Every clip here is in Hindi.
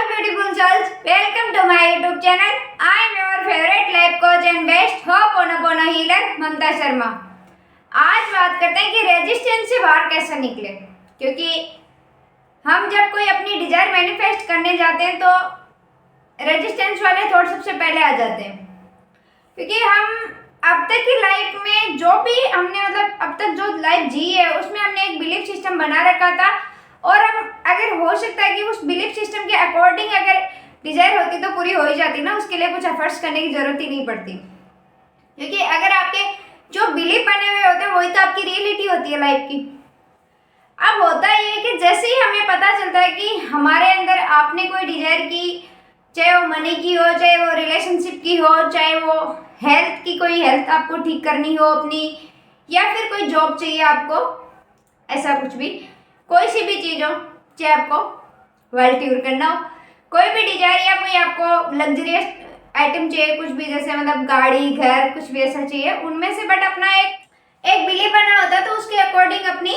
beautiful souls, welcome to my YouTube channel. I am your favorite life coach and best Ho'oponopono healer Mamta Sharma. आज बात करते हैं कि रेजिस्टेंस से बाहर कैसे निकले, क्योंकि हम जब कोई अपनी डिजायर मैनिफेस्ट करने जाते हैं तो रेजिस्टेंस वाले थॉट सबसे पहले आ जाते हैं। क्योंकि हम अब तक की लाइफ में जो भी हमने अब तक जो लाइफ जी है उसमें हमने एक बिलीफ सिस्टम बना रखा था, और हम अगर हो सकता है कि उस बिलीफ सिस्टम के अकॉर्डिंग अगर डिजायर होती तो पूरी हो ही जाती ना, उसके लिए कुछ एफर्ट्स करने की जरूरत ही नहीं पड़ती। क्योंकि अगर आपके जो बिलीफ बने हुए होते हैं वही तो आपकी रियलिटी होती है लाइफ की। अब होता ये है कि जैसे ही हमें पता चलता है कि हमारे अंदर आपने कोई डिजायर की, चाहे वो मनी की हो, चाहे वो रिलेशनशिप की हो, चाहे वो हेल्थ की, कोई हेल्थ आपको ठीक करनी हो अपनी, या फिर कोई जॉब चाहिए आपको, ऐसा कुछ भी, कोई सी भी चीज़ हो, चाहे आपको वर्ल्ड टूर करना हो, कोई भी डिजायर या कोई आपको लग्जरियस आइटम चाहिए, कुछ भी, जैसे गाड़ी, घर, कुछ भी ऐसा चाहिए उनमें से, बट अपना एक बिलीफ बना होता है तो उसके अकॉर्डिंग अपनी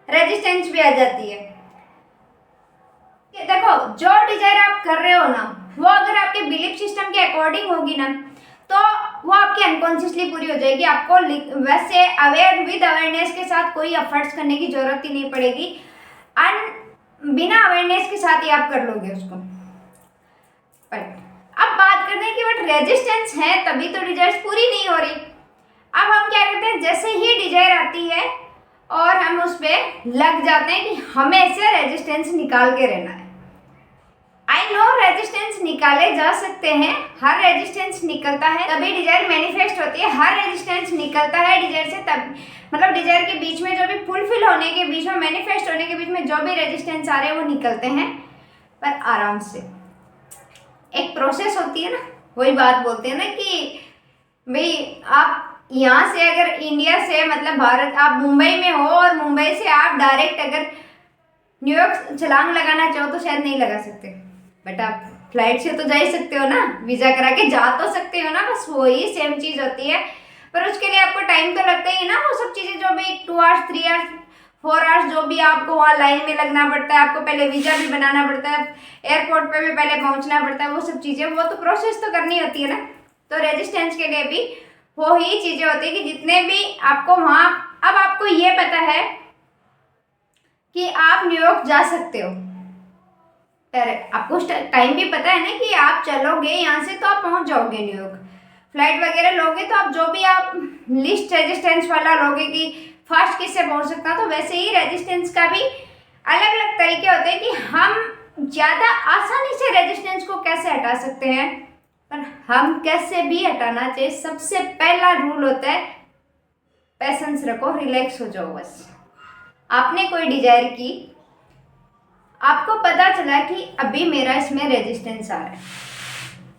रेजिस्टेंस भी आ जाती है। देखो, जो डिजायर आप कर रहे हो ना, वो अगर आपके बिलीफ सिस्टम के अकॉर्डिंग होगी ना तो वो आपकी अनकॉन्शियसली पूरी हो जाएगी। आपको वैसे विद अवेयरनेस के साथ कोई एफर्ट्स करने की जरूरत ही नहीं पड़ेगी, बिना अवेयरनेस के साथ ही आप कर लोगे उसको। बट अब बात करते हैं कि बट रेजिस्टेंस है तभी तो डिजायर्स पूरी नहीं हो रही। अब हम क्या करते हैं, जैसे ही डिजायर आती है और हम उस पर लग जाते हैं कि हमें ऐसे रेजिस्टेंस निकाल के रहना है। आई नो रेजिस्टेंस निकाले जा सकते हैं, हर रेजिस्टेंस निकलता है तभी डिजायर मैनिफेस्ट होती है, हर रेजिस्टेंस निकलता है डिजायर से तब, डिजायर के बीच में जो भी फुलफिल होने के बीच में, मैनिफेस्ट होने के बीच में जो भी रेजिस्टेंस आ रहे हैं वो निकलते हैं, पर आराम से। एक प्रोसेस होती है ना, वही बात बोलते हैं ना कि भाई आप यहाँ से अगर इंडिया से भारत, आप मुंबई में हो और मुंबई से आप डायरेक्ट अगर न्यूयॉर्क छलांग लगाना चाहो तो शायद नहीं लगा सकते, बट आप फ्लाइट से तो जा ही सकते हो ना, वीज़ा करा के जा तो सकते हो ना, बस वही सेम चीज़ होती है। पर उसके लिए आपको टाइम तो लगता ही ना, वो सब चीज़ें जो भी 2 आवर्स 3 आवर्स 4 आवर्स जो भी आपको वहाँ लाइन में लगना पड़ता है, आपको पहले वीज़ा भी बनाना पड़ता है, एयरपोर्ट पे भी पहले पहुँचना पड़ता है, वो सब चीज़ें, वो तो प्रोसेस तो करनी होती है ना। तो रेजिस्टेंस के लिए भी वो ही चीज़ें होती है कि जितने भी आपको वहाँ, अब आपको ये पता है कि आप न्यूयॉर्क जा सकते हो, पर आपको टाइम भी पता है ना कि आप चलोगे यहाँ से तो आप पहुँच जाओगे न्यूयॉर्क। फ्लाइट वगैरह लोगे तो आप जो भी आप लिस्ट रेजिस्टेंस वाला लोगे कि फास्ट किससे पहुँच सकता, तो वैसे ही रेजिस्टेंस का भी अलग अलग तरीके होते हैं कि हम ज़्यादा आसानी से रेजिस्टेंस को कैसे हटा सकते हैं, पर हम कैसे भी हटाना चाहिए। सबसे पहला रूल होता है पेशेंस रखो, रिलैक्स हो जाओ। बस आपने कोई डिजायर की, आपको पता चला कि अभी मेरा इसमें रेजिस्टेंस आ रहा है,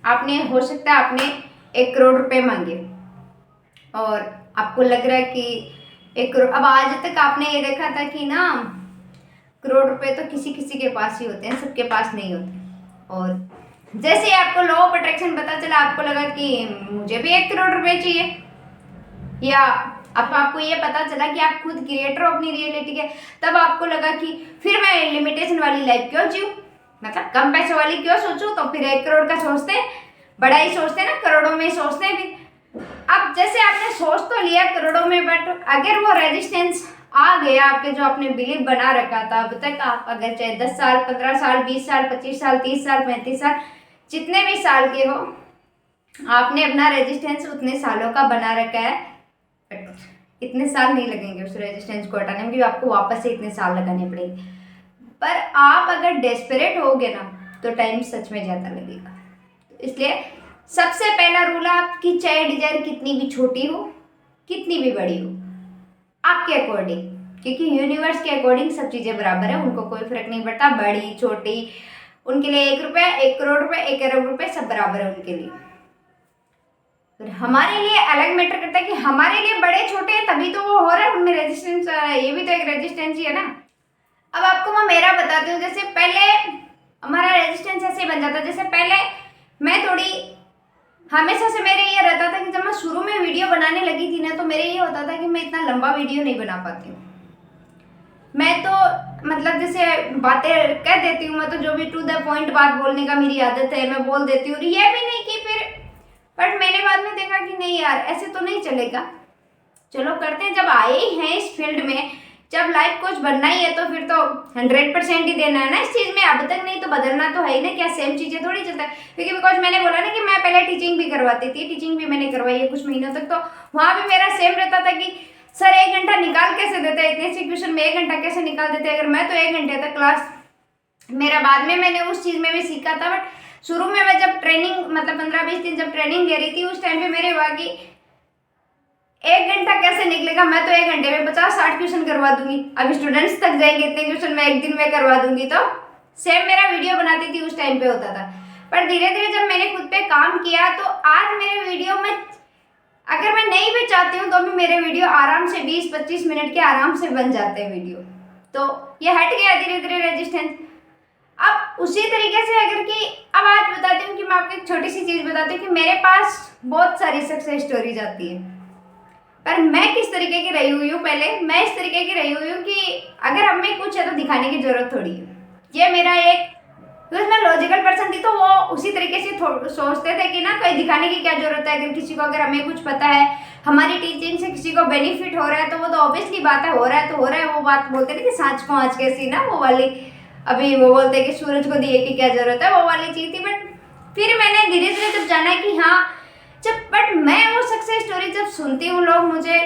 आपने, हो सकता है आपने 1 करोड़ रुपए मांगे और आपको लग रहा है कि 1 करोड़, अब आज तक आपने ये देखा था कि ना करोड़ रुपए तो किसी किसी के पास ही होते हैं, सबके पास नहीं होते। और जैसे ही आपको लॉ ऑफ अट्रैक्शन पता चला, आपको लगा कि मुझे भी 1 करोड़ रुपए चाहिए, या अब आपको ये पता चला कि आप खुद क्रिएटर हो अपनी रियलिटी के, तब आपको लगा कि फिर मैं लिमिटेशन वाली लाइफ क्यों जीऊँ, कम पैसे वाली क्यों सोचूं, तो फिर 1 करोड़ का सोचते हैं, बड़ा ही सोचते हैं ना, करोड़ों में सोचते हैं। फिर अब जैसे आपने सोच तो लिया करोड़ों में, बट अगर वो रेजिस्टेंस आ गया, आपके जो आपने बिलीव बना रखा था अब तक, आप अगर चाहे 10 साल 15 साल 20 साल 25 साल 30 साल 35 साल जितने भी साल के हो, आपने अपना रेजिस्टेंस उतने सालों का बना रखा है, इतने साल नहीं लगेंगे उस रेजिस्टेंस को हटाने में, क्योंकि आपको वापस से इतने साल लगाने पड़ेंगे। पर आप अगर डेस्परेट होगे ना तो टाइम सच में ज़्यादा लगेगा। इसलिए सबसे पहला रूल है, आपकी चाहे डिजायर कितनी भी छोटी हो, कितनी भी बड़ी हो, आपके अकॉर्डिंग, क्योंकि यूनिवर्स के अकॉर्डिंग सब चीज़ें बराबर है, उनको कोई फर्क नहीं पड़ता, बड़ी छोटी, उनके लिए 1 रुपया 1 करोड़ रुपए 1 अरब रुपए सब बराबर है उनके लिए। हमारे लिए अलग मैटर करता है कि हमारे लिए बड़े छोटे हैं तभी तो वो हो रहा है, उनमें रेजिस्टेंस, ये भी तो एक रेजिस्टेंस ही है ना। अब आपको मैं मेरा बताती हूँ। जैसे पहले हमारा रेजिस्टेंस ऐसे बन जाता, जैसे पहले मैं थोड़ी, हमेशा से मेरे ये रहता था कि जब मैं शुरू में वीडियो बनाने लगी थी ना, तो मेरे ये होता था कि मैं इतना लंबा वीडियो नहीं बना पाती हूँ। मैं तो मतलब जैसे बातें कह देती हूँ मैं, तो जो भी टू द पॉइंट बात बोलने का मेरी आदत है, मैं बोल देती हूँ। ये भी नहीं कि फिर, बट मैंने बाद में देखा कि नहीं यार, ऐसे तो नहीं चलेगा, चलो करते हैं। जब आए ही हैं इस फील्ड में, जब लाइफ कोच बनना ही है तो फिर तो 100% ही देना है ना इस चीज़ में। अब तक नहीं तो बदलना तो है ही ना, क्या सेम चीज़ें थोड़ी चलता है। क्योंकि बिकॉज मैंने बोला ना कि मैं पहले टीचिंग भी करवाती थी, टीचिंग भी मैंने करवाई है कुछ महीनों तक, तो वहाँ भी मेरा सेम रहता था कि सर 1 घंटा निकाल कैसे देते हैं, इतने सी क्वेश्चन में 1 घंटा कैसे निकाल देते हैं। अगर मैं तो 1 घंटे तक क्लास, मेरा बाद में मैंने उस चीज़ में भी सीखा था, बट शुरू में मैं जब ट्रेनिंग, मतलब 15-20 दिन जब ट्रेनिंग ले रही थी, उस टाइम पे मेरे हुआ कि 1 घंटा कैसे निकलेगा, मैं तो 1 घंटे में 50-60 क्वेश्चन करवा दूंगी। अब स्टूडेंट्स तक जाएंगे इतने क्वेश्चन मैं एक दिन में करवा दूंगी। तो सेम मेरा वीडियो बनाती थी उस टाइम पे होता था, पर धीरे धीरे जब मैंने खुद पे काम किया तो आज मेरे वीडियो में, अगर मैं नहीं भी चाहती हूँ तो भी मेरे वीडियो आराम से 20-25 मिनट के आराम से बन जाते हैं वीडियो। तो ये हट गया धीरे धीरे रेजिस्टेंस। अब उसी तरीके से अगर कि अब आज बताती हूँ कि मैं आपको एक छोटी सी चीज़ बताती हूँ कि मेरे पास बहुत सारी सक्सेस स्टोरीज आती है, पर मैं किस तरीके की रही हुई हूँ, पहले मैं इस तरीके की रही हुई हूँ कि अगर हमें कुछ है तो दिखाने की जरूरत थोड़ी है। ये मेरा एक, बिकॉज मैं लॉजिकल पर्सन थी तो वो उसी तरीके से सोचते थे कि ना कहीं दिखाने की क्या जरूरत है। अगर किसी को, अगर हमें कुछ पता है, हमारी टीचिंग से किसी को बेनिफिट हो रहा है तो वो तो ऑब्वियसली बात है, हो रहा है तो हो रहा है। वो बात बोलते ना कि सांच को आँच कैसी ना, वो वाली, अभी वो बोलते हैं कि सूरज को दिए की क्या जरूरत है, वो वाली चीज़ थी। बट फिर मैंने धीरे धीरे जब जाना कि हाँ, जब बट मैं वो सक्सेस स्टोरी जब सुनती हूँ, लोग मुझे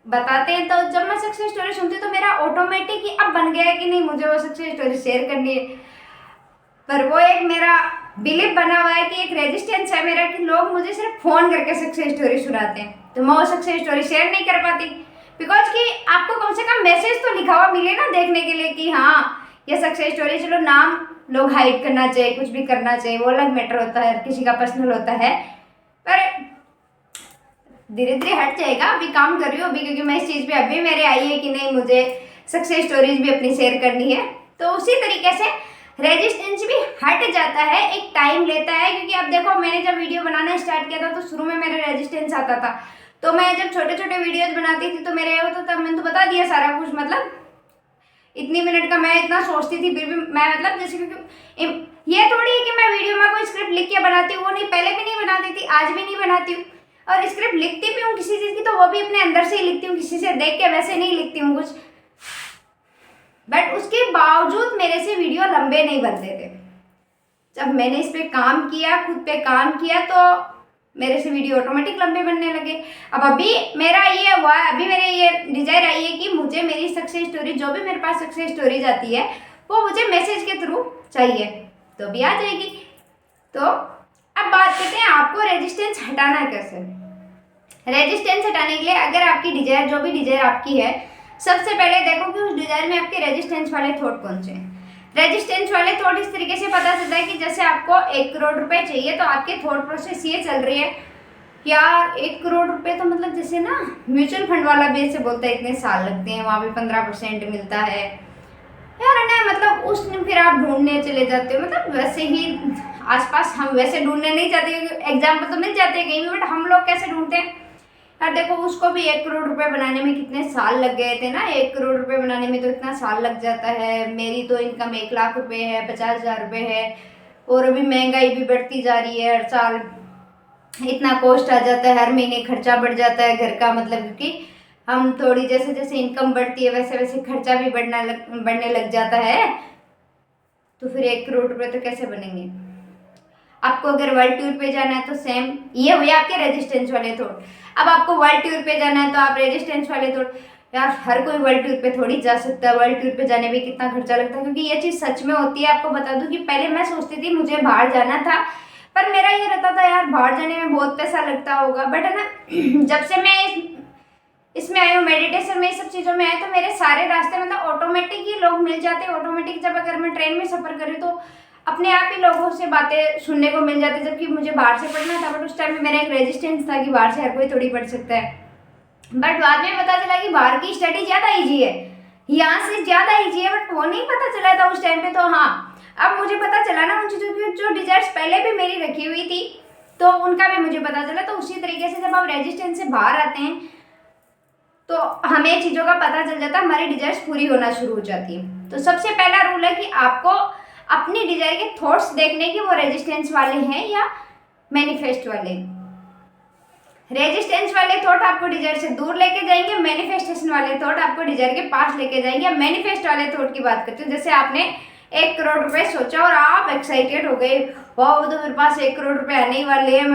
बताते हैं, तो जब मैं सक्सेस स्टोरी सुनती हूँ तो मेरा ऑटोमेटिक ही अब बन गया है कि नहीं, मुझे वो सक्सेस स्टोरी शेयर करनी है। पर वो एक मेरा बिलीव बना हुआ है कि एक रेजिस्टेंस है मेरा कि लोग मुझे सिर्फ फ़ोन करके सक्सेस स्टोरी सुनाते हैं, तो मैं वो सक्सेस स्टोरी शेयर नहीं कर पाती। बिकॉज कि आपको कम से कम मैसेज तो लिखा हुआ मिले ना देखने के लिए कि हाँ ये सक्सेस स्टोरी। चलो नाम लोग हाइड करना चाहिए, कुछ भी करना चाहिए, वो अलग मैटर होता है, किसी का पर्सनल होता है, पर धीरे धीरे हट जाएगा। अभी काम कर रही हूँ अभी, क्योंकि मैं इस चीज़ पे अभी मेरे आई है कि नहीं मुझे सक्सेस स्टोरीज भी अपनी शेयर करनी है। तो उसी तरीके से रेजिस्टेंस भी हट जाता है, एक टाइम लेता है। क्योंकि अब देखो, मैंने जब वीडियो बनाना स्टार्ट किया था तो शुरू में मेरा रेजिस्टेंस आता था, तो मैं जब छोटे छोटे वीडियोज बनाती थी तो मेरे वो तो तब मैंने तो बता दिया सारा कुछ, मतलब इतनी मिनट का मैं इतना सोचती थी, फिर भी मैं मतलब जैसे, क्योंकि ये थोड़ी है कि मैं वीडियो में कोई स्क्रिप्ट लिख के बनाती हूँ, वो नहीं, पहले भी नहीं बनाती थी, आज भी नहीं बनाती हूँ। और स्क्रिप्ट लिखती भी हूँ किसी चीज़ की तो वो भी अपने अंदर से ही लिखती हूँ, किसी से देख के वैसे नहीं लिखती हूँ कुछ। बट उसके बावजूद मेरे से वीडियो लंबे नहीं बनते थे। जब मैंने इस पे काम किया, खुद पे काम किया, तो मेरे से वीडियो ऑटोमेटिक लंबे बनने लगे। अब अभी मेरा ये हुआ है, अभी मेरे ये डिजायर आई है कि मुझे मेरी सक्सेस स्टोरी, जो भी मेरे पास सक्सेस स्टोरी आती है, वो मुझे मैसेज के थ्रू चाहिए, तो भी आ जाएगी। तो अब बात करते हैं आपको रेजिस्टेंस हटाना कैसे। रेजिस्टेंस हटाने के लिए अगर आपकी डिजायर, जो भी डिजायर आपकी है, सबसे पहले देखो कि उस डिजायर में आपके रेजिस्टेंस वाले थॉट कौन से हैं। रेजिस्टेंस वाले थॉट इस तरीके से पता चलता है कि जैसे आपको 1 करोड़ रुपए चाहिए, तो आपके थॉट प्रोसेस ये चल रही है, यार 1 करोड़ रुपए तो मतलब जैसे ना म्यूचुअल फंड वाला भी ऐसे बोलता है इतने साल लगते हैं, वहाँ भी 15% मिलता है यार, है ना। मतलब उस दिन फिर आप ढूंढने चले जाते हो, मतलब वैसे ही आसपास, हम वैसे ढूंढने नहीं जाते, एग्जाम्पल तो मिल जाते हैं कहीं भी, बट हम लोग कैसे ढूंढते हैं यार। देखो उसको भी 1 करोड़ रुपए बनाने में कितने साल लग गए थे ना, 1 करोड़ रुपए बनाने में तो इतना साल लग जाता है। मेरी तो इनकम 1 लाख रुपए है, 50,000 रुपये है, और अभी महंगाई भी बढ़ती जा रही है, हर साल इतना कॉस्ट आ जाता है, हर महीने खर्चा बढ़ जाता है घर का, मतलब क्योंकि हम थोड़ी, जैसे जैसे इनकम बढ़ती है वैसे वैसे खर्चा भी बढ़ने लग जाता है। तो फिर 1 करोड़ रुपए तो कैसे बनेंगे। आपको अगर वर्ल्ड टूर पे जाना है तो सेम ये हुए आपके रेजिस्टेंस वाले थॉट। अब आपको वर्ल्ड टूर पे जाना है तो आप रेजिस्टेंस वाले थॉट, यार हर कोई वर्ल्ड टूर पे थोड़ी जा सकता है, वर्ल्ड टूर पे जाने में कितना खर्चा लगता है। क्योंकि ये चीज़ सच में होती है। आपको बता दूं कि पहले मैं सोचती थी मुझे बाहर जाना था, पर मेरा ये रहता था यार बाहर जाने में बहुत पैसा लगता होगा। बट है ना, जब से मैं इसमें आई हूँ, मेडिटेशन में, इस सब चीज़ों में आए, तो मेरे सारे रास्ते मतलब ऑटोमेटिक ही लोग मिल जाते हैं। ऑटोमेटिक जब अगर मैं ट्रेन में सफ़र करूँ तो अपने आप ही लोगों से बातें सुनने को मिल जाती, जबकि मुझे बाहर से पढ़ना था। बट उस टाइम में मेरा एक रेजिस्टेंस था कि बाहर से हर कोई थोड़ी पढ़ सकता है। बट बाद में पता चला कि बाहर की स्टडी ज़्यादा ईजी है, यहाँ से ज़्यादा ईजी है, बट वो नहीं पता चला था उस टाइम पे। तो हाँ, अब मुझे पता चला ना उन चीज़ों की, जो डिजायर्स पहले भी मेरी रखी हुई थी, तो उनका भी मुझे पता चला। तो उसी तरीके से जब आप रेजिस्टेंस से बाहर आते हैं तो हमें चीज़ों का पता चल जाता है, हमारी डिजायर्स पूरी होना शुरू हो जाती है। तो सबसे पहला रूल है कि आपको अपनी डिजायर के थॉट्स देखने की, वो रेजिस्टेंस वाले हैं या मैनिफेस्ट वाले। रेजिस्टेंस वाले थॉट आपको डिजायर से दूर लेके जाएंगे, मैनिफेस्टेशन वाले थॉट आपको डिजायर के पास लेके जाएंगे। मैनिफेस्ट वाले थॉट की बात करते हैं, जैसे आपने 1 करोड़ रुपए सोचा और आप एक्साइटेड हो गए, वाह तो मेरे पास 1 करोड़ रुपए आने ही वाले हैं,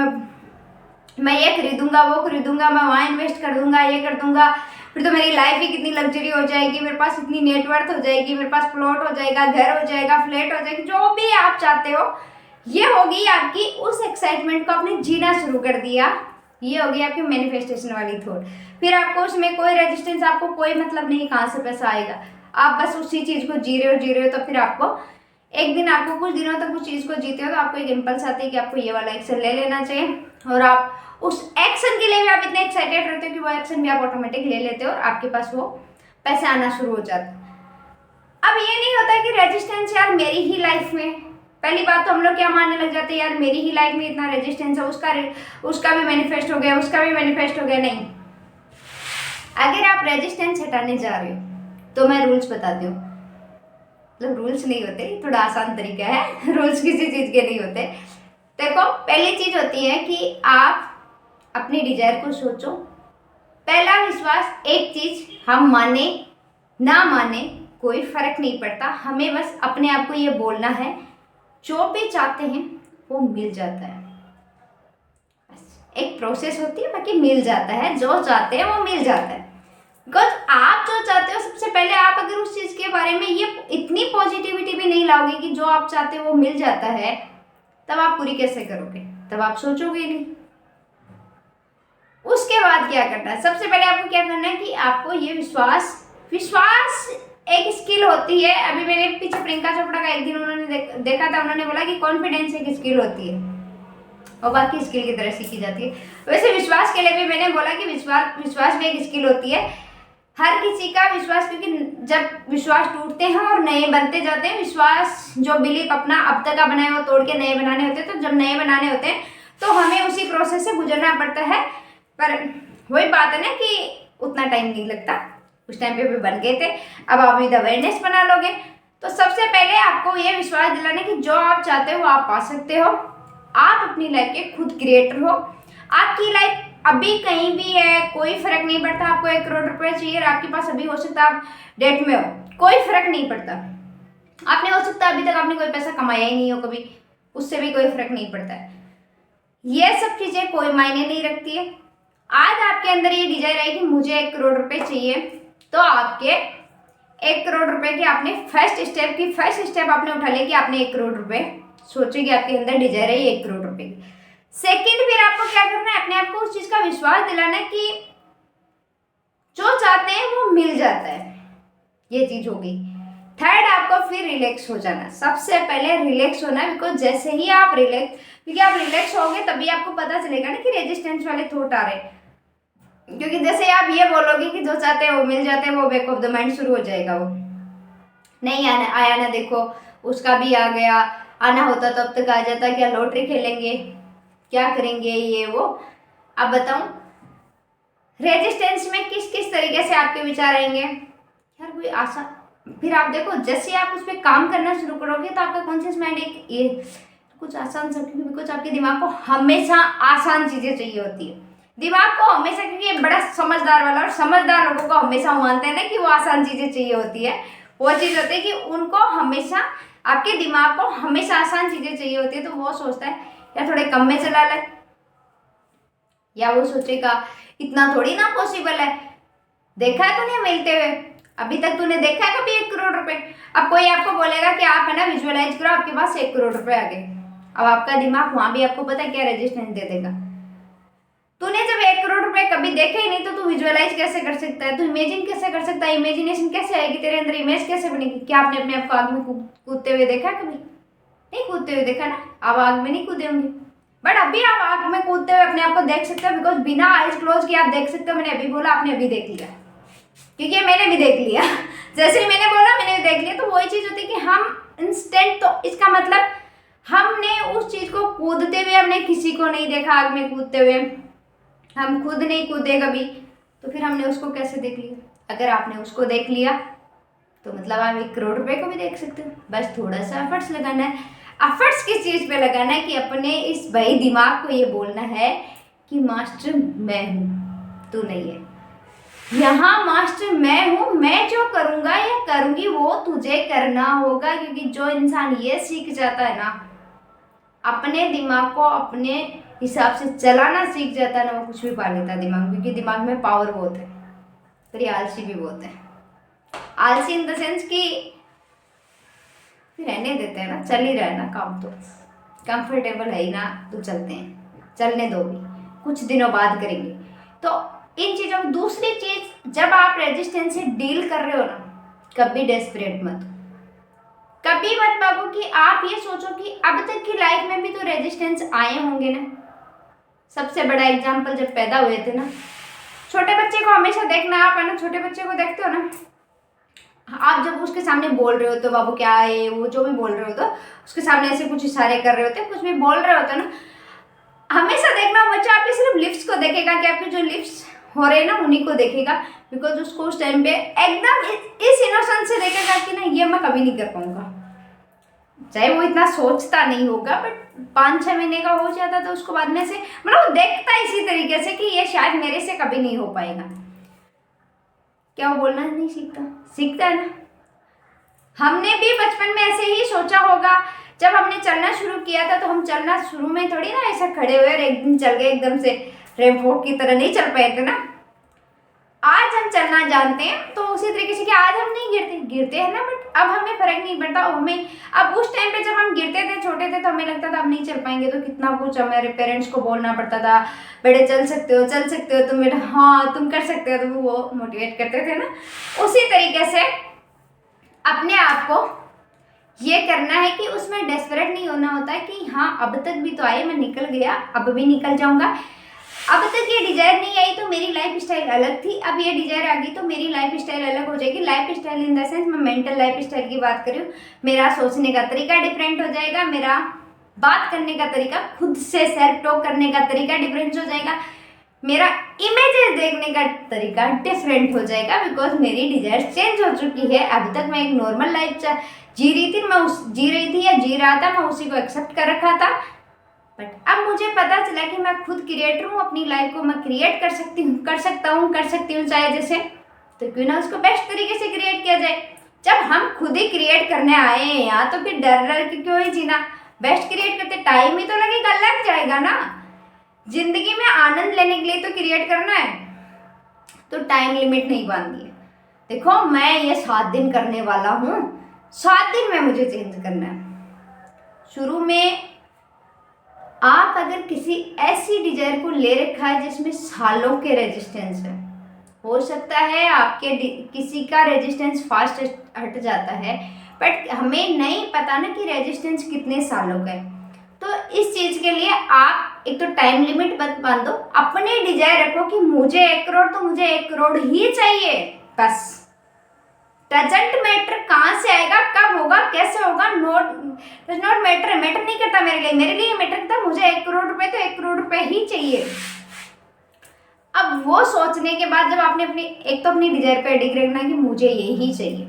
मैं ये खरीदूंगा, वो खरीदूंगा, मैं वहाँ इन्वेस्ट कर दूंगा, ये कर दूंगा, फिर तो मेरी लाइफ ही कितनी लग्जरी हो जाएगी, मेरे पास इतनी नेटवर्थ हो जाएगी, मेरे पास प्लॉट हो जाएगा, घर हो जाएगा, फ्लैट हो जाएगी, जो भी आप चाहते हो, ये होगी आपकी। उस एक्साइटमेंट को आपने जीना शुरू कर दिया, ये होगी आपकी मैनिफेस्टेशन वाली थॉट। फिर आपको उसमें कोई रेजिस्टेंस, आपको कोई मतलब नहीं कहाँ से पैसा आएगा, आप बस उसी चीज़ को जी रहे हो। तो फिर आपको एक दिन, आपको कुछ दिनों तक उस चीज़ को जीते हो तो आपको एक इम्पल्स आती है कि आपको ये वाला एक्शन ले लेना चाहिए, और आप उस एक्शन के लिए भी आप इतने एक्साइटेड रहते हो कि वो एक्शन भी आप ऑटोमेटिक ले लेते हो और आपके पास वो पैसे आना शुरू हो जाता है। अब ये नहीं होता कि रेजिस्टेंस यार मेरी ही लाइफ में, पहली बात तो हम लोग क्या मानने लग जाते हैं, यार मेरी ही लाइफ में इतना रेजिस्टेंस है, उसका भी मैनिफेस्ट हो गया, उसका भी मैनिफेस्ट हो गया। नहीं, अगर आप रेजिस्टेंस हटाने जा रहे हो तो मैं रूल्स बताती हूँ, मतलब रूल्स नहीं होते, थोड़ा आसान तरीका है, रूल्स किसी चीज़ के नहीं होते। देखो, पहली चीज़ होती है कि आप अपनी डिजायर को सोचो। पहला विश्वास, एक चीज़ हम माने ना माने कोई फर्क नहीं पड़ता, हमें बस अपने आप को ये बोलना है, जो भी चाहते हैं वो मिल जाता है। एक प्रोसेस होती है, बाकी मिल जाता है, जो चाहते हैं वो मिल जाता है। बिकॉज आप जो चाहते हो, सबसे पहले आप अगर उस चीज़ के बारे में ये इतनी पॉजिटिविटी भी नहीं लाओगे कि जो आप चाहते हो वो मिल जाता है, तब आप पूरी कैसे करोगे, तब आप सोचोगे नहीं। उसके बाद क्या करना है, सबसे पहले आपको क्या करना है कि आपको ये विश्वास एक स्किल होती है। अभी मैंने पीछे प्रियंका चोपड़ा का एक दिन उन्होंने देखा था, उन्होंने बोला कि कॉन्फिडेंस एक स्किल होती है और बाकी स्किल की तरह सीखी जाती है। वैसे विश्वास के लिए भी मैंने बोला कि विश्वास भी एक स्किल होती है। हर किसी का विश्वास, क्योंकि जब विश्वास टूटते हैं और नए बनते जाते हैं, विश्वास जो बिलीफ अपना अब तक का बनाए वो तोड़ के नए बनाने होते हैं, तो जब नए बनाने होते हैं तो हमें उसी प्रोसेस से गुजरना पड़ता है। पर वही बात है ना कि उतना टाइम नहीं लगता, उस टाइम पे भी बन गए थे, अब आप विद अवेयरनेस बना लोगे। तो सबसे पहले आपको ये विश्वास दिलाना कि जो आप चाहते हो वो आप पा सकते हो, आप अपनी लाइफ के खुद क्रिएटर हो। आपकी लाइफ अभी कहीं भी है, कोई फर्क नहीं पड़ता। आपको 1 करोड़ रुपए चाहिए और आपके पास अभी हो सकता है आप डेट में हो, कोई फर्क नहीं पड़ता। आपने हो सकता है अभी तक आपने कोई पैसा कमाया ही नहीं हो कभी, उससे भी कोई फर्क नहीं पड़ता है। ये सब चीजें कोई मायने नहीं रखती है। आज आपके अंदर ये डिजायर है कि मुझे 1 करोड़ रुपए चाहिए, तो आपके 1 करोड़ रुपए की आपने फर्स्ट स्टेप आपने उठा लिया कि आपने 1 करोड़ रुपए सोचे कि आपके अंदर डिजायर है ये 1 करोड़ रुपए की। सेकंड, फिर आपको क्या करना है, अपने आप को उस चीज का विश्वास दिलाना है कि जो चाहते हैं वो मिल जाता है, ये चीज होगी। थर्ड, आपको फिर रिलैक्स हो जाना। सबसे पहले रिलैक्स होना, बिकॉज जैसे ही आप क्योंकि आप रिलैक्स होगे तभी आपको पता चलेगा ना कि रेजिस्टेंस वाले थॉट आ रहे हैं। क्योंकि जैसे आप ये बोलोगे कि जो चाहते हैं वो मिल जाते हैं, वो बैक ऑफ द माइंड शुरू हो जाएगा, वो नहीं आया ना, देखो उसका भी आ गया, आना होता तो अब तक आ जाता, क्या लॉटरी खेलेंगे, क्या करेंगे, ये वो। अब बताऊं, रेजिस्टेंस में किस किस तरीके से आपके विचार आएंगे यार, कोई आशा। फिर आप देखो, जैसे आप उस पर काम करना शुरू करोगे तो आपका कॉन्शियस माइंड एक ये कुछ आसान सा, क्योंकि कुछ आपके दिमाग को हमेशा आसान चीजें चाहिए होती है। दिमाग को हमेशा, क्योंकि ये बड़ा समझदार वाला, और समझदार लोगों को हमेशा मानते हैं ना कि वो आसान चीजें चाहिए होती है। वो चीज होती है कि उनको हमेशा, आपके दिमाग को हमेशा आसान चीजें चाहिए होती है। तो वो सोचता है यार थोड़े कम में चला ले, या वो सोचेगा इतना थोड़ी ना पॉसिबल है, देखा है तूने मिलते हुए, अभी तक तूने देखा है कभी 1 करोड़ रुपए। अब कोई आपको बोलेगा कि आप है ना विजुअलाइज करो, आपके पास 1 करोड़ रुपए आ गए। अब आपका दिमाग वहां भी आपको पता है क्या रेजिस्टेंस दे देगा। तूने जब 1 करोड़ रुपए कभी देखे ही नहीं, तो तू विजुअलाइज कैसे कर सकता है, तू इमेजिन कैसे कर सकता है, इमेजिनेशन कैसे आएगी तेरे अंदर, इमेज कैसे बनेगी। क्या आपने अपने आप को आग में कूदते हुए देखा कभी? नहीं कूदते हुए देखा ना, आप आग में नहीं कूदे होंगे, बट अभी आप आग में कूदते हुए अपने आप को देख सकते हो, बिकॉज बिना आइज क्लोज किए आप देख सकते हो। मैंने अभी बोला, आपने अभी देख लिया, क्योंकि मैंने भी देख लिया। जैसे ही मैंने बोला मैंने भी देख लिया। तो वही चीज होती है कि हम इंस्टेंट, तो इसका मतलब हमने उस चीज को कूदते हुए हमने किसी को नहीं देखा आग में कूदते हुए, हम खुद नहीं कूदे कभी, तो फिर हमने उसको कैसे देख लिया? अगर आपने उसको देख लिया तो मतलब आप 1 करोड़ रुपए को भी देख सकते हो। बस थोड़ा सा एफर्ट्स लगाना है। एफर्ट्स किस चीज़ पे लगाना है कि अपने इस भाई दिमाग को ये बोलना है कि मास्टर मैं हूँ, तू नहीं है। यहाँ मास्टर मैं हूँ, मैं जो करूँगा या करूँगी वो तुझे करना होगा। क्योंकि जो इंसान ये सीख जाता है ना, अपने दिमाग को अपने हिसाब से चलाना सीख जाता है ना, वो कुछ भी पा लेता है दिमाग। क्योंकि दिमाग में पावर बहुत है, पर ये आलसी भी बहुत है। आलसी इन द सेंस कि रहने देते हैं ना, चल ही रहा है ना काम, तो कंफर्टेबल है ही ना, तो चलते हैं, चलने दो भी, कुछ दिनों बाद करेंगे। तो इन चीज़ों में दूसरी चीज़, जब आप रेजिस्टेंस से डील कर रहे हो ना, कभी डेस्परेट मत, कभी मत भागो। कि आप ये सोचो कि अब तक की लाइफ में भी तो रेजिस्टेंस आए होंगे ना। सबसे बड़ा एग्जाम्पल जब पैदा हुए थे ना, छोटे बच्चे को हमेशा देखना, आप है ना, छोटे बच्चे को देखते हो ना, आप जब उसके सामने बोल रहे हो तो बाबू क्या है, वो जो भी बोल रहे हो तो उसके सामने ऐसे कुछ इशारे कर रहे होते, कुछ भी बोल रहे होते ना, हमेशा देखना बच्चा आपकी सिर्फ लिप्स को देखेगा, कि आपके जो लिप्स हो रहे हैं ना उन्हीं को देखेगा। बिकॉज उसको उस टाइम पे एकदम इस इनोसेंस से देखेगा कि ना ये मैं कभी नहीं कर पाऊंगा। चाहे वो इतना सोचता नहीं होगा, बट 5-6 महीने का हो जाता तो उसको बाद में से मतलब वो देखता है इसी तरीके से कि ये शायद मेरे से कभी नहीं हो पाएगा। क्या वो बोलना नहीं सीखता? सीखता है ना। हमने भी बचपन में ऐसे ही सोचा होगा। जब हमने चलना शुरू किया था तो हम चलना शुरू में थोड़ी ना ऐसा खड़े हुए और एक दिन चल गए एकदम से, रेमफोर्ड की तरह नहीं चल पाए थे ना। आज हम चलना जानते हैं तो उसी तरीके से कि आज हम नहीं गिरते हैं ना, बट अब हमें फर्क नहीं पड़ता। हमें अब उस टाइम पे जब हम गिरते थे, छोटे थे, तो हमें लगता था अब नहीं चल पाएंगे, तो कितना कुछ हमारे पेरेंट्स को बोलना पड़ता था, बेटे चल सकते हो तुम, बेटा हाँ तुम कर सकते हो, तो वो मोटिवेट करते थे ना। उसी तरीके से अपने आप को ये करना है कि उसमें डेस्परेट नहीं होना होता है कि हाँ अब तक भी तो आए, मैं निकल गया, अब भी निकल जाऊंगा। अब तक ये डिजायर नहीं आई तो मेरी लाइफ स्टाइल अलग थी, अब ये डिजायर आ गई तो मेरी लाइफ स्टाइल अलग हो जाएगी। Life style in the sense मैं मेंटल लाइफ स्टाइल की बात कर रही हूँ। मेरा सोचने का तरीका डिफरेंट हो जाएगा, मेरा बात करने का तरीका, खुद से सेल्फ टॉक करने का तरीका डिफरेंट हो जाएगा, मेरा इमेजेस देखने का तरीका डिफरेंट हो जाएगा। बिकॉज मेरी डिजायर चेंज हो चुकी है। अभी तक मैं एक नॉर्मल लाइफ जी रही थी, जी रही थी या जी रहा था, मैं उसी को एक्सेप्ट कर रखा था। बट अब मुझे पता चला कि मैं खुद क्रिएटर हूँ, अपनी लाइफ को मैं क्रिएट कर सकती हूँ, कर सकती हूँ चाहे जैसे, तो क्यों ना उसको बेस्ट तरीके से क्रिएट किया जाए। जब हम खुद ही क्रिएट करने आए हैं यहाँ, तो फिर डर के क्यों ही जीना। बेस्ट क्रिएट करते टाइम ही तो लगेगा, लग जाएगा ना। जिंदगी में आनंद लेने के लिए तो क्रिएट करना है, तो टाइम लिमिट नहीं बांधी है। देखो मैं ये 7 दिन करने वाला हूँ, 7 दिन में मुझे चेंज करना है। शुरू में आप अगर किसी ऐसी डिजायर को ले रखा है जिसमें सालों के रेजिस्टेंस है, हो सकता है आपके किसी का रेजिस्टेंस फास्ट हट जाता है, बट हमें नहीं पता ना कि रेजिस्टेंस कितने सालों का है। तो इस चीज़ के लिए आप एक तो टाइम लिमिट मत बांधो, अपने डिजायर रखो कि मुझे 1 करोड़ तो मुझे 1 करोड़ ही चाहिए बस। डजंट मैटर कहाँ से आएगा, कब होगा, कैसे होगा, डज नॉट मैटर नहीं करता मेरे लिए मैटर करता मुझे 1 करोड़ रुपए तो 1 करोड़ रुपए ही चाहिए। अब वो सोचने के बाद जब आपने अपनी एक तो अपनी डिजायर पे एडिग रखना कि मुझे यही चाहिए,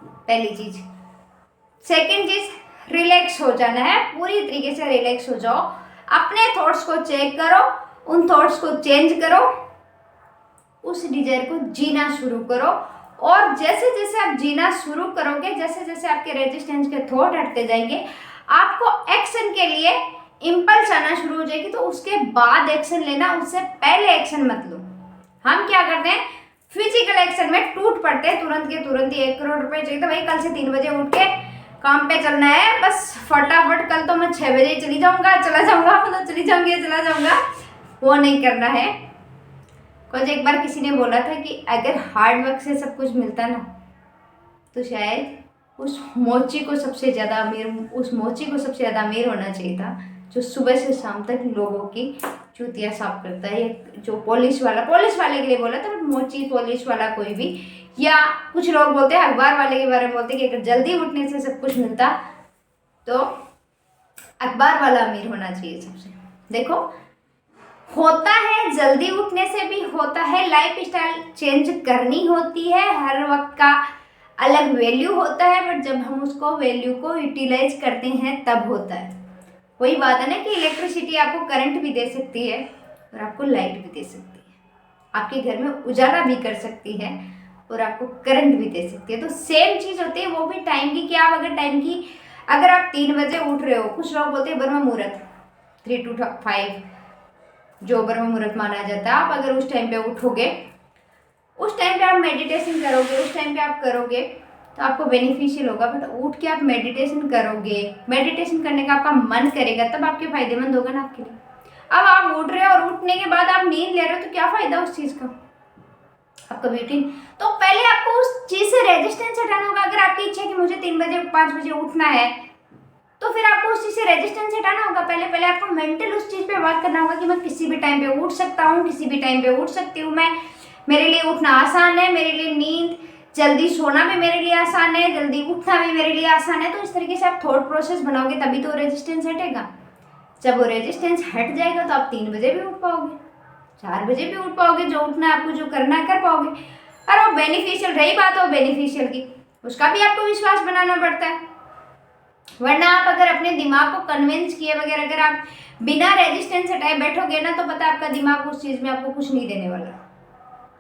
पहली चीज। सेकंड चीज, रिलैक्स हो जाना है, पूरी तरीके से रिलैक्स हो जाओ, अपने थॉट्स को चेक करो, उन थॉट्स को चेंज करो, उस डिजायर को जीना शुरू करो। और जैसे जैसे आप जीना शुरू करोगे, जैसे जैसे आपके रेजिस्टेंस के थॉट हटते जाएंगे, आपको एक्शन के लिए इम्पल्स आना शुरू हो जाएगी। तो उसके बाद एक्शन लेना, उससे पहले एक्शन मत लो। हम क्या करते हैं, फिजिकल एक्शन में टूट पड़ते हैं तुरंत के तुरंत ही। 1 करोड़ रुपए चाहिए तो भाई कल से 3 बजे उठ के काम पे चलना है, बस फटाफट, कल तो मैं 6 बजे चली जाऊंगा, चला जाऊंगा, वो नहीं करना है। कुछ एक बार किसी ने बोला था कि अगर हार्ड वर्क से सब कुछ मिलता ना, तो शायद उस मोची को सबसे ज़्यादा अमीर होना चाहिए था, जो सुबह से शाम तक लोगों की चूतियाँ साफ करता है। जो पुलिस वाले के लिए बोला था, मोची पुलिस वाला कोई भी, या कुछ लोग बोलते हैं अखबार वाले के बारे में बोलते हैं कि अगर जल्दी उठने से सब कुछ मिलता तो अखबार वाला अमीर होना चाहिए सबसे। देखो होता है, जल्दी उठने से भी होता है, लाइफ स्टाइल चेंज करनी होती है, हर वक्त का अलग वैल्यू होता है, बट जब हम उसको वैल्यू को यूटिलाइज करते हैं तब होता है। वही बात है ना कि इलेक्ट्रिसिटी आपको करंट भी दे सकती है और आपको लाइट भी दे सकती है, आपके घर में उजाला भी कर सकती है और आपको करंट भी दे सकती है। तो सेम चीज़ होती है वो भी टाइम की। कि आप अगर आप 3 बजे उठ रहे हो, कुछ लोग बोलते हैं ब्रह्म मुहूर्त 3 to 5 जो ब्रह्म मुहूर्त माना जाता है, आप अगर उस टाइम पे उठोगे, उस टाइम पे आप मेडिटेशन करोगे, उस टाइम पे आप करोगे तो आपको बेनिफिशियल होगा। बट उठ के आप मेडिटेशन करोगे, मेडिटेशन करने का आपका मन करेगा, तब आपके फायदेमंद होगा ना आपके लिए। अब आप उठ रहे हो और उठने के बाद आप नींद ले रहे हो तो क्या फायदा उस चीज़ का, आपका रूटीन। तो पहले आपको उस चीज़ से रेजिस्टेंस हटाना होगा। अगर आपकी इच्छा है कि मुझे 3 बजे 5 बजे उठना है, तो फिर आपको उस चीज़ से रेजिस्टेंस हटाना होगा। पहले आपको मेंटल उस चीज़ पे वर्क करना होगा कि मैं किसी भी टाइम पे उठ सकता हूँ, किसी भी टाइम पे उठ सकती हूँ मैं, मेरे लिए उठना आसान है, मेरे लिए नींद जल्दी सोना भी मेरे लिए आसान है, जल्दी उठना भी मेरे लिए आसान है। तो इस तरीके से आप थॉट प्रोसेस बनाओगे तभी तो रेजिस्टेंस हटेगा। जब वो रेजिस्टेंस हट जाएगा तो आप 3 बजे भी उठ पाओगे, 4 बजे भी उठ पाओगे, जो उठना है आपको, जो करना है कर पाओगे। और वो बेनिफिशियल, रही बात हो बेनिफिशियल की, उसका भी आपको विश्वास बनाना पड़ता है। वरना आप अगर अपने दिमाग को कन्विंस किए बगैर अगर आप बिना रेजिस्टेंस हटाए बैठोगे ना, तो पता है आपका दिमाग उस चीज़ में आपको कुछ नहीं देने वाला,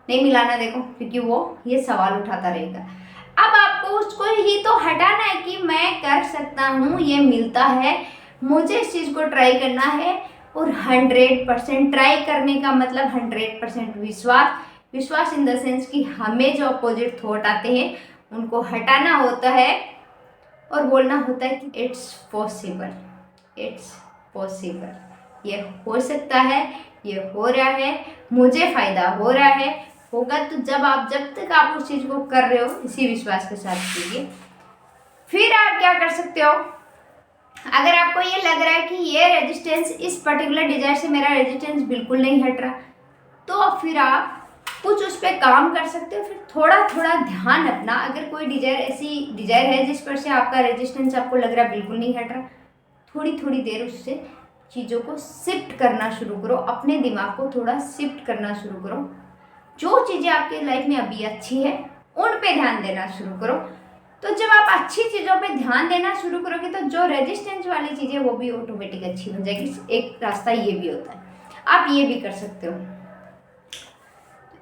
नहीं मिलाना देखो, क्योंकि वो ये सवाल उठाता रहेगा। अब आपको उसको ही तो हटाना है कि मैं कर सकता हूँ, ये मिलता है, मुझे इस चीज़ को ट्राई करना है। और 100% ट्राई करने का मतलब 100% विश्वास इन द सेंस कि हमें जो अपोजिट थॉट आते हैं उनको हटाना होता है और बोलना होता है कि इट्स पॉसिबल, ये हो सकता है, ये हो रहा है, मुझे फ़ायदा हो रहा है, होगा। तो जब तक आप उस चीज़ को कर रहे हो, इसी विश्वास के साथ कीजिए। फिर आप क्या कर सकते हो, अगर आपको ये लग रहा है कि ये रेजिस्टेंस, इस पर्टिकुलर डिजायर से मेरा रेजिस्टेंस बिल्कुल नहीं हट रहा, तो फिर आप कुछ उस पर काम कर सकते हो। फिर थोड़ा थोड़ा ध्यान अपना, अगर कोई ऐसी डिजायर है जिस पर से आपका रेजिस्टेंस आपको लग रहा है बिल्कुल नहीं हट रहा, थोड़ी थोड़ी देर उससे चीज़ों को शिफ्ट करना शुरू करो, अपने दिमाग को थोड़ा शिफ्ट करना शुरू करो। जो चीज़ें आपके लाइफ में अभी अच्छी है उन पे ध्यान देना शुरू करो। तो जब आप अच्छी चीज़ों पे ध्यान देना शुरू करोगे तो जो रेजिस्टेंस वाली चीज़ें वो भी ऑटोमेटिक अच्छी हो जाएगी। एक रास्ता ये भी होता है, आप ये भी कर सकते हो।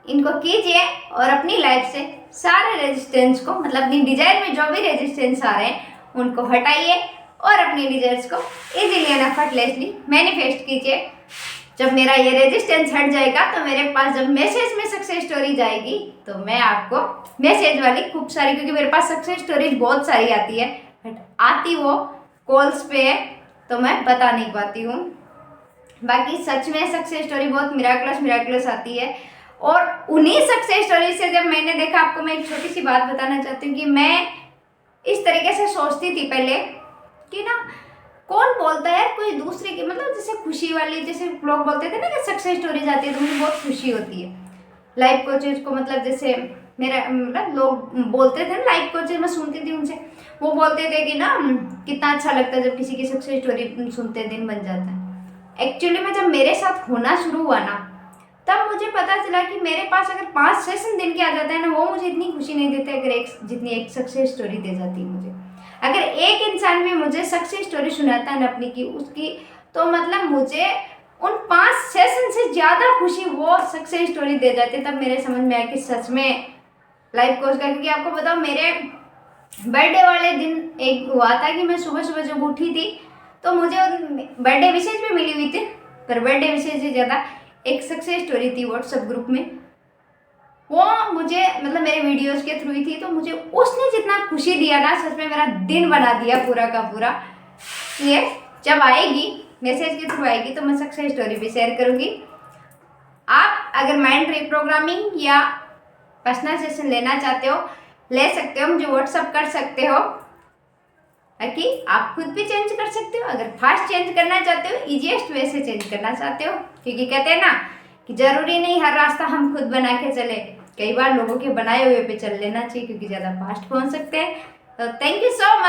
इनको कीजिए और अपनी लाइफ से सारे रेजिस्टेंस को, मतलब अपनी डिजायर में जो भी रेजिस्टेंस आ रहे हैं उनको हटाइए और अपनी डिजायर्स को इजीली एंड एफर्टलेसली मैनिफेस्ट कीजिए। जब मेरा ये रेजिस्टेंस हट जाएगा तो मेरे पास जब मैसेज में सक्सेस स्टोरी जाएगी तो मैं आपको मैसेज वाली खूब सारी, क्योंकि मेरे पास सक्सेस स्टोरीज बहुत सारी आती है, बट आती वो कॉल्स पे है तो मैं बता नहीं पाती हूँ। बाकी सच में सक्सेस स्टोरी बहुत मिराकुलस आती है। और उन्हीं सक्सेस स्टोरी से जब मैंने देखा, आपको मैं एक छोटी सी बात बताना चाहती हूँ कि मैं इस तरीके से सोचती थी पहले कि ना, कौन बोलता है कोई दूसरे की, मतलब जैसे खुशी वाली, जैसे लोग बोलते थे ना कि सक्सेस स्टोरीज आती है तो मुझे बहुत खुशी होती है। लाइफ कोचेज को, मतलब जैसे मेरा, मतलब लोग बोलते थे ना, लाइफ कोचेज मैं सुनती थी उनसे, वो बोलते थे कि ना कितना अच्छा लगता है जब किसी की सक्सेस स्टोरी सुनते दिन बन जाता है। एक्चुअली में जब मेरे साथ होना शुरू हुआ ना, तब मुझे पता चला कि मेरे पास अगर 5 सेशन दिन के आ जाते हैं ना, वो मुझे इतनी खुशी नहीं देते अगर जितनी एक सक्सेस स्टोरी दे जाती है मुझे। अगर एक इंसान भी मुझे सक्सेस स्टोरी सुनाता है ना अपनी की, उसकी, तो मतलब मुझे उन 5 सेशन से ज़्यादा खुशी वो सक्सेस स्टोरी दे जाती है। तब मेरे समझ में आया कि सच में लाइफ कोच का, क्योंकि आपको बताओ मेरे बर्थडे वाले दिन एक हुआ था कि मैं सुबह सुबह जब उठी थी तो मुझे बर्थडे विशेष भी मिली हुई थी, पर बर्थडे विशेष से ज़्यादा एक सक्सेस स्टोरी थी व्हाट्सएप ग्रुप में, वो मुझे, मतलब मेरे वीडियोस के थ्रू ही थी, तो मुझे उसने जितना खुशी दिया ना, सच में मेरा दिन बना दिया पूरा का पूरा। ये जब आएगी मैसेज के थ्रू आएगी तो मैं सक्सेस स्टोरी भी शेयर करूँगी। आप अगर माइंड रिप्रोग्रामिंग या पर्सनल सेशन लेना चाहते हो, ले सकते हो, मुझे व्हाट्सअप कर सकते हो, ताकि आप खुद भी चेंज कर सकते हो। अगर फास्ट चेंज करना चाहते हो, इजीएस्ट वे से चेंज करना चाहते हो, क्योंकि कहते हैं ना कि जरूरी नहीं हर रास्ता हम खुद बना के चले, कई बार लोगों के बनाए हुए पे चल लेना चाहिए, क्योंकि ज़्यादा फास्ट पहुंच सकते हैं। तो थैंक यू सो मच।